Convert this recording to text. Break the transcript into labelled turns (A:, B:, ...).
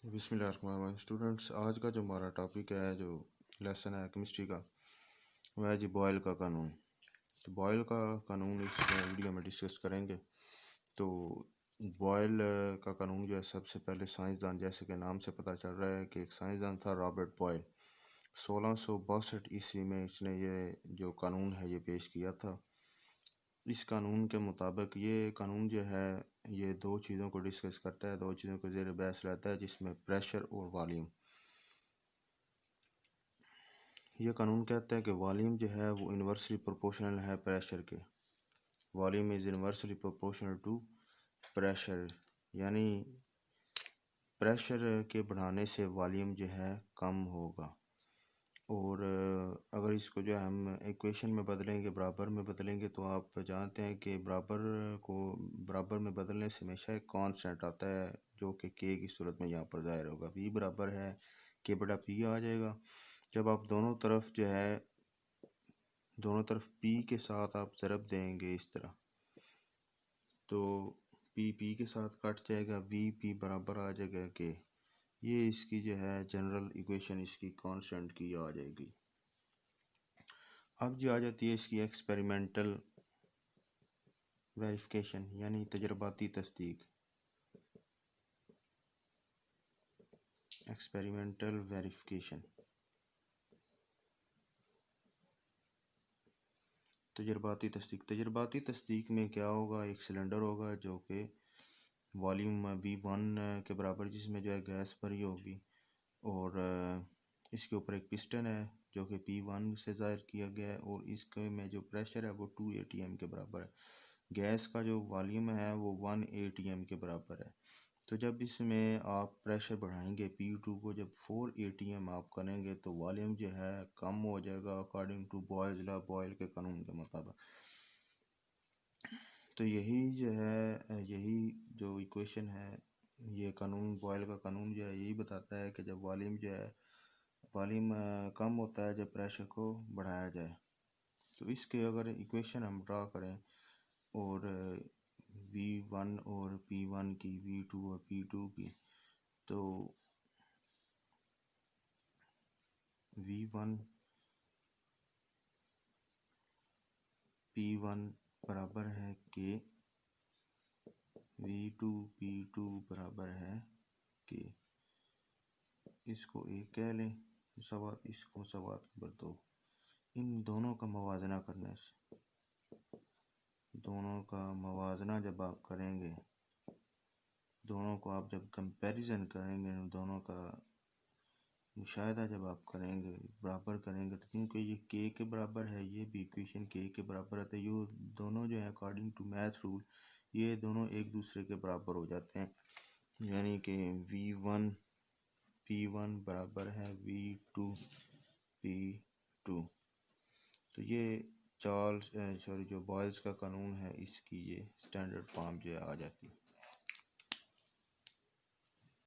A: बिस्मिल्लाहिर्रहमानिर्रहीम। स्टूडेंट्स, आज का जो हमारा टॉपिक है, जो लेसन है केमिस्ट्री का, वह है जी बॉयल का कानून। तो बॉयल का कानून इस वीडियो में डिस्कस करेंगे। तो बॉयल का कानून जो है, सबसे पहले साइंसदान, जैसे कि नाम से पता चल रहा है कि एक साइंसदान था रॉबर्ट बॉयल। 1662 ईस्वी में इसने ये जो कानून है ये पेश किया था। इस कानून के मुताबिक ये कानून जो है ये दो चीज़ों को डिस्कस करता है, दो चीज़ों को ज़ेर बहस लाता है, जिसमें प्रेशर और वॉल्यूम। ये कानून कहता है कि वॉल्यूम जो है वो इन्वर्सली प्रोपोर्शनल है प्रेशर के। Volume is inversely proportional to pressure, यानी प्रेशर के बढ़ाने से वॉल्यूम जो है कम होगा। और अगर इसको जो है हम इक्वेशन में बदलेंगे, बराबर में बदलेंगे, तो आप जानते हैं कि बराबर को बराबर में बदलने से हमेशा एक कांस्टेंट आता है, जो कि के की सूरत में यहाँ पर ज़ाहिर होगा। v बराबर है के बटा पी आ जाएगा। जब आप दोनों तरफ जो है p के साथ आप ज़रब देंगे इस तरह, तो p के साथ कट जाएगा, v p बराबर आ जाएगा के। ये इसकी जो है जनरल इक्वेशन इसकी कांस्टेंट की आ जाएगी। अब जो आ जाती है इसकी एक्सपेरिमेंटल वेरिफिकेशन, यानी तजर्बाती तस्दीक। एक्सपेरिमेंटल वेरिफिकेशन, तजर्बाती तस्दीक में क्या होगा, एक सिलेंडर होगा जो कि वॉल्यूम V1 के बराबर, जिसमें जो है गैस भरी होगी, और इसके ऊपर एक पिस्टन है जो कि P1 से ज़ाहिर किया गया है, और इसके में जो प्रेशर है वो 2 atm के बराबर है। गैस का जो वॉल्यूम है वो 1 atm के बराबर है। तो जब इसमें आप प्रेशर बढ़ाएंगे P2 को, जब 4 atm आप करेंगे, तो वॉल्यूम जो है कम हो जाएगा अकॉर्डिंग टू बॉयल के कानून के मुताबिक। तो यही जो है, यही जो इक्वेशन है, ये कानून बॉयल का कानून जो है यही बताता है कि जब वॉल्यूम जो है वॉल्यूम कम होता है जब प्रेशर को बढ़ाया जाए। तो इसके अगर इक्वेशन हम ड्रा करें, और V1 और P1 की, V2 और P2 की, तो V1 P1 बराबर है के, V2 P2 बराबर है के। इसको एक कह लें सवात, इसको सवात नंबर 2। इन दोनों का मवाजना करने से, दोनों का मवाजना जब आप करेंगे, दोनों को आप जब कंपैरिजन करेंगे, दोनों का मुशाहिदा जब आप करेंगे, बराबर करेंगे, तो क्योंकि ये के के बराबर है, ये भी इक्वेशन के बराबर है, तो ये दोनों जो है अकॉर्डिंग टू मैथ रूल ये दोनों एक दूसरे के बराबर हो जाते हैं। यानी कि V1 P1 बराबर है V2 P2। तो ये जो बॉयल्स का कानून है, इसकी ये स्टैंडर्ड फॉर्म जो है आ जाती है।